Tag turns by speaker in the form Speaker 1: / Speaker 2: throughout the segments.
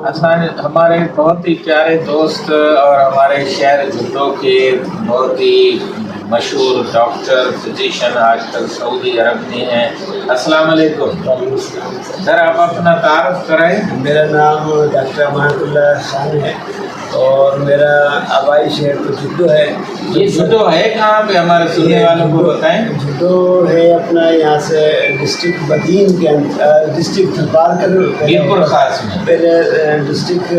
Speaker 1: ہمارے بہت ہی پیارے دوست اور ہمارے شہر جھنڈو کے بہت ہی مشہور ڈاکٹر فزیشین آج کل سعودی عرب میں ہیں. السلام علیکم سر، آپ اپنا تعارف کرائیں.
Speaker 2: میرا نام ڈاکٹر امانت اللہ خان ہے اور میرا آبائی شہر تو جھنڈو ہے.
Speaker 1: یہ جھنڈو ہے کہاں پہ؟ ہمارے سننے والوں کو بتائیں.
Speaker 2: جھنڈو ہے اپنا یہاں سے ڈسٹرکٹ بدین کے اندر، ڈسٹرکٹ تھرپال کا
Speaker 1: بالکل خاص میں
Speaker 2: پہلے ڈسٹرکٹ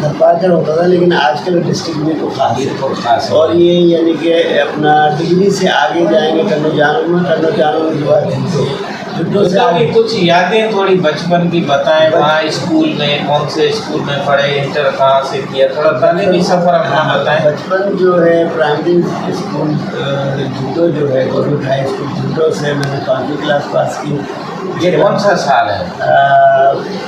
Speaker 2: تھرپال کا ہوتا تھا، لیکن آج کل ڈسٹرکٹ میں تو خاص ہے. اور یہ یعنی کہ اپنا ڈگری سے آگے جائیں گے کرنو جانو جو ہے جھنڈو سے
Speaker 1: آگے. کچھ یادیں تھوڑی بچپن کی بتائیں. وہاں اسکول میں کون سے اسکول میں پڑھے، انٹر کہاں سے کیا، تھوڑا تعلیمی سفر اپنا بتائیں.
Speaker 2: بچپن جو ہے پرائمری اسکول جھنڈو جو ہے گورنمنٹ ہائی اسکول جھنڈو سے میں نے 5ویں کلاس پاس کی.
Speaker 1: یہ کون سا سال ہے؟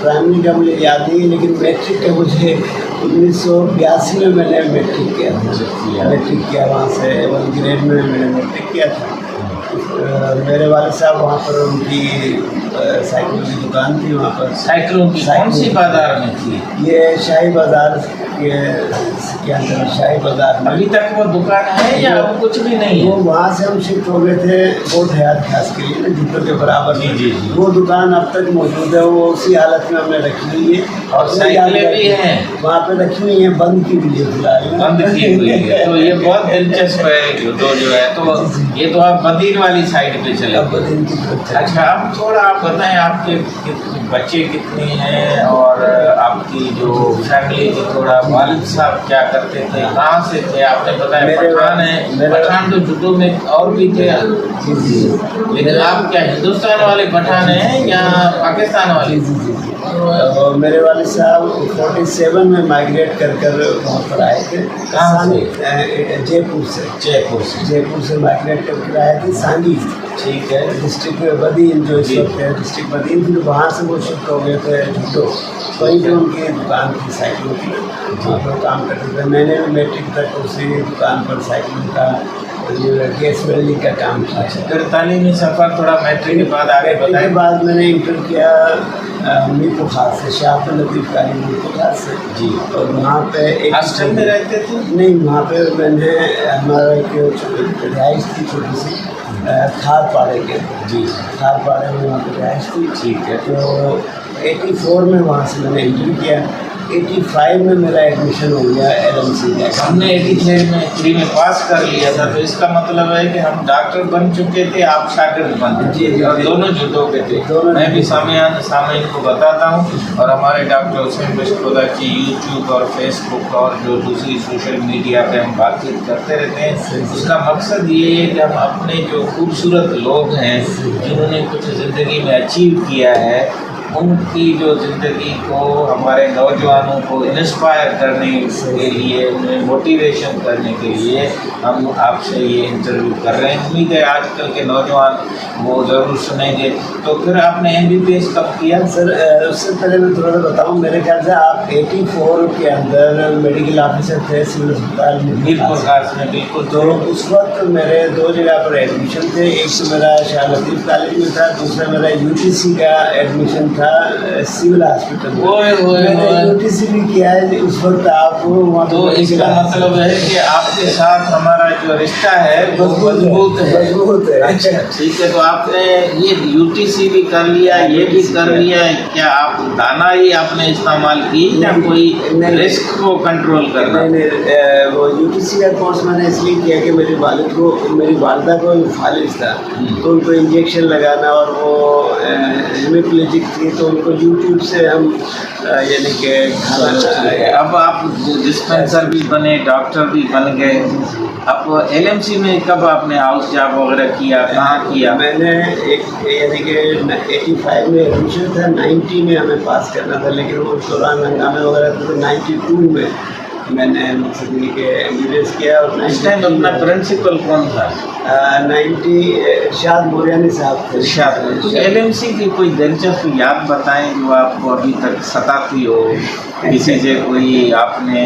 Speaker 2: پرائمری کا مجھے یاد نہیں، لیکن میٹرک کا مجھے 1982 میں نے میٹرک کیا وہاں سے 1 گریڈ میں نے میٹرک کیا تھا. میرے والد صاحب وہاں پر ان کی سائیکلوں کی دکان تھی. وہاں پر
Speaker 1: سائیکلوں کی کون سی بازار میں تھی؟
Speaker 2: یہ شاہی بازار کے اندر، شاہی بازار میں.
Speaker 1: ابھی تک وہ دکان ہے یا اب کچھ بھی نہیں ہے؟
Speaker 2: وہ وہاں سے ہم شفٹ ہو گئے تھے بہت حیات خاص کے لیے جھنڈو کے برابر.
Speaker 1: جی.
Speaker 2: وہ دکان اب تک موجود ہے، وہ اسی حالت میں ہم نے رکھی ہوئی ہے.
Speaker 1: اور سائیکلیں بھی ہیں
Speaker 2: وہاں پہ رکھی ہوئی ہیں، بند کی ہوئی ہے فی الحال.
Speaker 1: بند کی ہوئی ہے. تو یہ بہت دلچسپ ہے جھنڈو جو ہے. تو یہ تو آپ بدین والی سائڈ پہ چلے. اچھا، اب تھوڑا آپ بتائیں آپ کے بچے کتنے ہیں اور آپ کی جو فیملی کی، تھوڑا والد صاحب کیا کرتے تھے، کہاں سے تھے؟ آپ نے بتایا پٹھان ہے. پٹھان تو جھنڈو میں اور بھی تھے، لیکن آپ کیا ہندوستان والے پٹھان ہیں یا پاکستان والے؟
Speaker 2: اور میرے والد صاحب 47 میں مائگریٹ کر وہاں پر آئے تھے.
Speaker 1: کہاں سے؟
Speaker 2: جے پور سے مائگریٹ کر کے آئے تھے سانگی.
Speaker 1: ٹھیک ہے.
Speaker 2: ڈسٹرکٹ بدین جو اس وقت ہے ڈسٹرکٹ بدین، پھر وہاں سے وہ شفٹ ہو گئے تھے جھنڈو. وہیں پہ ان کی دکان تھی سائیکلوں کی، وہاں پر کام کرتے تھے. میں نے میٹرک تک اسی دکان پر سائیکلوں کا گیس ویلڈنگ کا کام کیا.
Speaker 1: پھر تعلیمی سفر تھوڑا میٹرک کے بعد آگے
Speaker 2: میٹرک کے بعد میں نے انٹر کیا میرپور خاص سے، شاہ عبد اللطیف کالج میرپور خاص سے.
Speaker 1: جی.
Speaker 2: اور وہاں پہ ایک
Speaker 1: ہاسٹل میں رہتے تھے؟
Speaker 2: نہیں، وہاں پہ میں نے ہمارا ایک رہائش تھی چھوٹی سی کھار پاڑے کے.
Speaker 1: جی.
Speaker 2: کھار پاڑے میں وہاں پہ رہائش تھی.
Speaker 1: ٹھیک ہے.
Speaker 2: تو 84 میں وہاں سے میں نے انٹر کیا. 85 میں میرا ایڈمیشن ہو گیا LMC کا.
Speaker 1: ہم نے 83 میں پاس کر لیا تھا، تو اس کا مطلب ہے کہ ہم ڈاکٹر بن چکے تھے، آپ شاگرد بن چکے تھے. اور دونوں جھنڈو کے تھے. میں بھی سامعین کو بتاتا ہوں. اور ہمارے ڈاکٹر حسین بشکودہ کی YouTube اور فیس بک اور جو دوسری سوشل میڈیا پہ ہم بات چیت کرتے رہتے ہیں. اس کا مقصد یہ ہے کہ ہم اپنے جو خوبصورت لوگ ہیں جنہوں نے کچھ زندگی میں اچیو کیا ہے، ان کی جو زندگی کو ہمارے نوجوانوں کو انسپائر کرنے کے لیے، انہیں موٹیویشن کرنے کے لیے ہم آپ سے یہ انٹرویو کر رہے ہیں. امید ہے آج کل کے نوجوان وہ ضرور سنیں گے. تو پھر آپ نے MBBS کب کیا؟
Speaker 2: سر اس سے پہلے میں تھوڑا سا بتاؤں. میرے خیال سے آپ 84 کے اندر میڈیکل آفیسر تھے سول اسپتال میں.
Speaker 1: بالکل خاص میں، بالکل.
Speaker 2: تو اس وقت میرے 2 جگہ پر ایڈمیشن تھے. ایک تو میرا شاہ لطیف کالج میں تھا، دوسرا میرا UTC کا ایڈمیشن تھا سول ہاسپٹل میں. UTC بھی کیا ہے اس وقت. آپ
Speaker 1: تو اس کا مطلب ہے کہ آپ کے ساتھ ہمارا جو رشتہ ہے وہ مضبوط ہے. اچھا ٹھیک ہے. تو آپ نے یہ UTC بھی کر لیا، یہ بھی کر لیا. کیا آپ دانائی آپ نے استعمال کی یا کوئی رسک کو کنٹرول کرنا؟
Speaker 2: وہ UTC کا کورس میں نے اس لیے کیا کہ میری والدہ کو فالج تھا، تو ان کو انجیکشن لگانا، اور وہ ہیمیپلیجک تھی، تو ان کو YouTube سے ہم یعنی کہ کھانا چاہیے.
Speaker 1: اب آپ ڈسپینسر بھی بنے، ڈاکٹر بھی بن گئے. اب LMC میں کب آپ نے ہاؤس جاب وغیرہ کیا، کہاں کیا؟
Speaker 2: میں نے ایک یعنی کہ 85 میں ایڈمیشن تھا، 90 میں ہمیں پاس کرنا تھا، لیکن اس دوران ہنگامے وغیرہ تھے. تو 92 میں نے MBBS کیا. اور
Speaker 1: اس ٹائم اپنا پرنسپل کون تھا؟
Speaker 2: 90 ارشاد موریانی صاحب تھے.
Speaker 1: LMC کی کوئی دلچسپ یاد بتائیں جو آپ کو ابھی تک ستاتی ہو، کسی سے کوئی آپ نے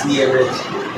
Speaker 2: CMH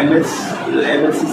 Speaker 2: MSc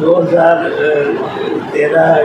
Speaker 2: 2013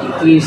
Speaker 1: 21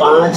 Speaker 2: 5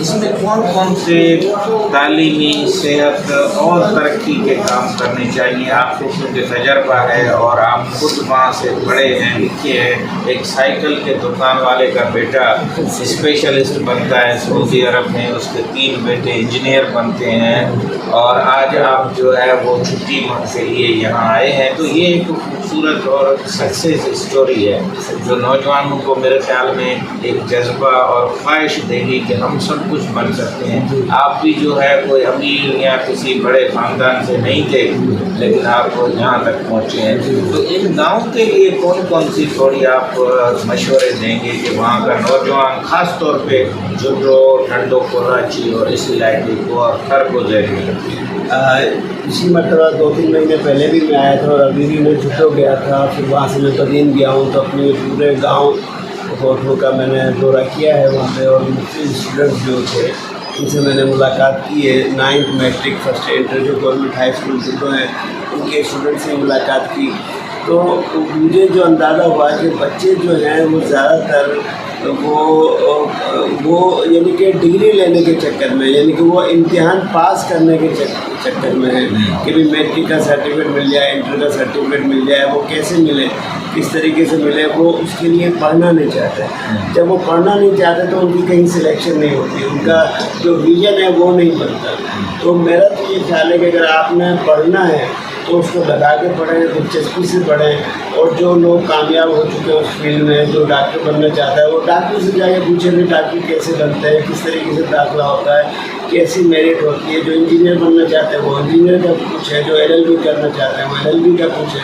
Speaker 1: اس میں کون کون سے تعلیمی صحت اور ترقی کے کام کرنے چاہیے؟ آپ کو کیونکہ تجربہ ہے اور آپ خود وہاں سے پڑھے ہیں لکھے ہیں. ایک سائیکل کے دکان والے کا بیٹا اسپیشلسٹ بنتا ہے سعودی عرب میں، اس کے 3 بیٹے انجینئر بنتے ہیں، اور آج آپ جو ہے وہ چھٹی کے لیے یہاں آئے ہیں. تو یہ ایک خوبصورت اور سکسیس اسٹوری ہے جو نوجوانوں کو میرے خیال میں ایک جذبہ اور خواہش دے گی کہ ہم سب کچھ بن سکتے ہیں. آپ بھی جو ہے کوئی امیر یا کسی بڑے خاندان سے نہیں تھے، لیکن آپ یہاں تک پہنچے ہیں. تو ان گاؤں کے لیے کون کون سی تھوڑی آپ مشورے دیں گے کہ وہاں کا نوجوان خاص طور پہ جڈو، ٹھنڈو کراچی اور اس علاقے کو اور خرگوزے
Speaker 2: اسی مرتبہ 2-3 مہینے پہلے بھی میں آیا تھا، اور ابھی بھی میں جھٹو گیا تھا. پھر وہاں سے میں قدیم گیا ہوں، تو اپنے پورے گاؤں کوٹھوں کا میں نے دورہ کیا ہے وہاں پہ، اور مختلف اسٹوڈنٹس جو تھے ان سے میں نے ملاقات کی ہے. 9th میٹرک فرسٹ انٹر جو گورنمنٹ ہائی اسکول جھٹو ہیں ان کے اسٹوڈنٹ سے ملاقات کی. تو مجھے جو اندازہ ہوا کہ بچے جو ہیں وہ زیادہ تر وہ یعنی کہ ڈگری لینے کے چکر میں، یعنی کہ وہ امتحان پاس کرنے کے چکر میں ہیں کہ بھی میٹرک کا سرٹیفکیٹ مل جائے، انٹر کا سرٹیفکیٹ مل جائے. وہ کیسے ملے، کس طریقے سے ملے، وہ اس کے لیے پڑھنا نہیں چاہتے. جب وہ پڑھنا نہیں چاہتے تو ان کی کہیں سلیکشن نہیں ہوتی، ان کا جو ویژن ہے وہ نہیں بنتا. تو میرا تو یہ خیال ہے کہ اگر آپ نے پڑھنا ہے تو اس کو لگا کے پڑھیں، دلچسپی سے پڑھیں. اور جو لوگ کامیاب ہو چکے ہیں اس فیلڈ میں، جو ڈاکٹر بننا چاہتا ہے وہ ڈاکٹر سے جا کے پوچھیں کہ ڈاکٹر کیسے بنتے ہیں، کس طریقے سے داخلہ ہوتا ہے، کیسی میرٹ ہوتی ہے. جو انجینئر بننا چاہتے ہیں وہ انجینئر کا پوچھیں، جو LLB کرنا چاہتے ہیں وہ LLB کا پوچھیں.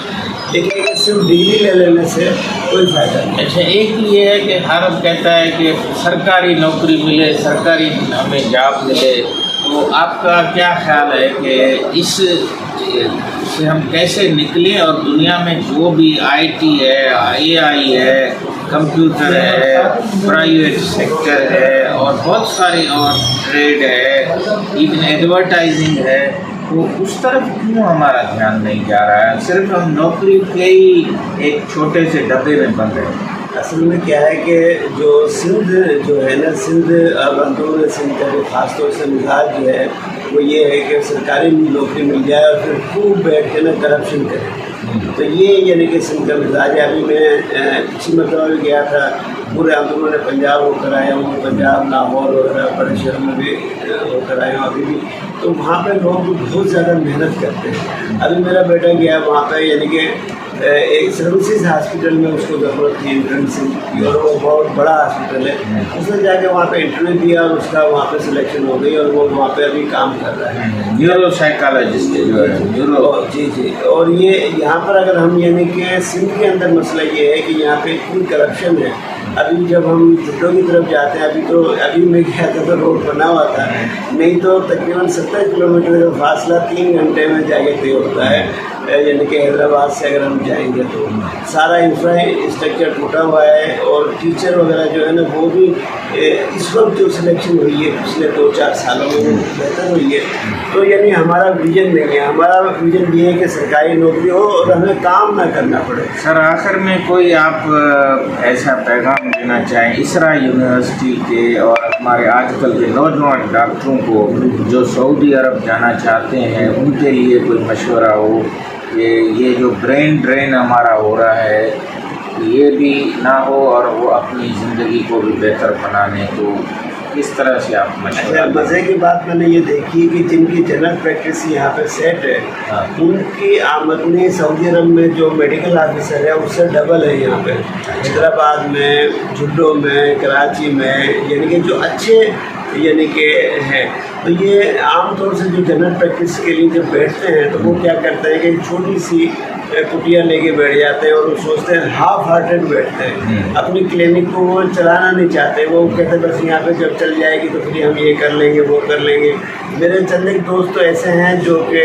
Speaker 2: لیکن صرف ڈگری لے لینے سے کوئی فائدہ نہیں.
Speaker 1: اچھا، ایک یہ ہے کہ ہر کہتا ہے کہ سرکاری نوکری ملے، سرکاری ہمیں جاب ملے. تو آپ کا کیا خیال ہے کہ اس سے ہم کیسے نکلیں، اور دنیا میں جو بھی IT ہے، AI ہے، کمپیوٹر ہے، پرائیویٹ سیکٹر ہے، اور بہت سارے اور ٹریڈ ہے، ایون ایڈورٹائزنگ ہے، تو اس طرف کیوں ہمارا دھیان نہیں جا رہا ہے؟ صرف ہم نوکری کے ہی ایک چھوٹے سے ڈبے میں بند رہے ہیں.
Speaker 2: اصل میں کیا ہے کہ جو سندھ جو ہے نا، سندھ اب اندرون سندھ کا جو خاص طور سے مزاج جو ہے وہ یہ ہے کہ سرکاری نوکری مل جائے اور پھر خوب بیٹھ کے نا کرپشن کرے. تو یہ یعنی کہ سندھ کا مزاج ہے. ابھی میں پچھلی مرتبہ بھی گیا تھا، پورے اندرون پنجاب ہو کر آیا ہوں، پنجاب، لاہور وغیرہ بڑے شہروں میں بھی ہو کر آیا ہوں ابھی بھی. تو وہاں پہ لوگ بہت زیادہ محنت کرتے ہیں. ابھی میرا بیٹا گیا وہاں پہ، یعنی کہ ایک سروسز ہاسپٹل میں اس کو ضرورت تھی انٹرنشپ کی، اور وہ بہت بڑا ہاسپٹل ہے. اس نے جا کے وہاں پہ انٹرویو دیا اور اس کا وہاں پہ سلیکشن ہو گئی، اور وہ وہاں پہ ابھی کام کر رہا ہے.
Speaker 1: نیورو سائیکالوجسٹ جو ہے نیورو.
Speaker 2: جی. اور یہ یہاں پر اگر ہم یعنی کہ سندھ کے اندر مسئلہ یہ ہے کہ یہاں پہ اتنی کرپشن ہے. ابھی جب ہم جھٹو کی طرف جاتے ہیں، ابھی میں گیا تھا تو روڈ بنا ہوا تھا، نہیں تو تقریباً 70 کلومیٹر کا فاصلہ 3 گھنٹے میں جا کے طے ہوتا ہے. یعنی کہ حیدرآباد سے اگر ہم جائیں گے تو سارا انفراسٹرکچر ٹوٹا ہوا ہے. اور ٹیچر وغیرہ جو ہے نا وہ بھی اس وقت جو سلیکشن ہوئی ہے پچھلے 2-4 سالوں میں وہ بہتر ہوئی ہے. تو یعنی ہمارا ویژن نہیں ہے. ہمارا ویژن یہ ہے کہ سرکاری نوکری ہو اور ہمیں کام نہ کرنا پڑے.
Speaker 1: سر، آخر میں کوئی آپ ایسا پیغام دینا چاہیں اسرا یونیورسٹی کے اور ہمارے آج کل کے نوجوان ڈاکٹروں کو جو سعودی عرب جانا چاہتے ہیں، ان کے لیے کوئی مشورہ ہو کہ یہ جو برین ڈرین ہمارا ہو رہا ہے یہ بھی نہ ہو اور وہ اپنی زندگی کو بھی بہتر بنانے، تو کس طرح سے آپ مشورہ؟
Speaker 2: مزے کی بات میں نے یہ دیکھی کہ جن کی جنرل پریکٹس یہاں پہ سیٹ ہے، ان کی آمدنی سعودی عرب میں جو میڈیکل آفیسر ہے اس سے ڈبل ہے. یہاں پہ حیدرآباد میں، جھڈو میں، کراچی میں، یعنی کہ جو اچھے یعنی کہ ہے. تو یہ عام طور سے جو جنرل پریکٹس کے لیے جب بیٹھتے ہیں تو وہ کیا کرتے ہیں کہ چھوٹی سی کٹیا لے کے بیٹھ جاتے ہیں، اور وہ سوچتے ہیں ہاف ہارٹیڈ بیٹھتے ہیں. اپنی کلینک کو وہ چلانا نہیں چاہتے. وہ کہتے ہیں بس یہاں پہ جب چل جائے گی تو پھر ہم یہ کر لیں گے، وہ کر لیں گے. میرے چند ایک دوست تو ایسے ہیں جو کہ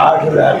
Speaker 2: 8,000।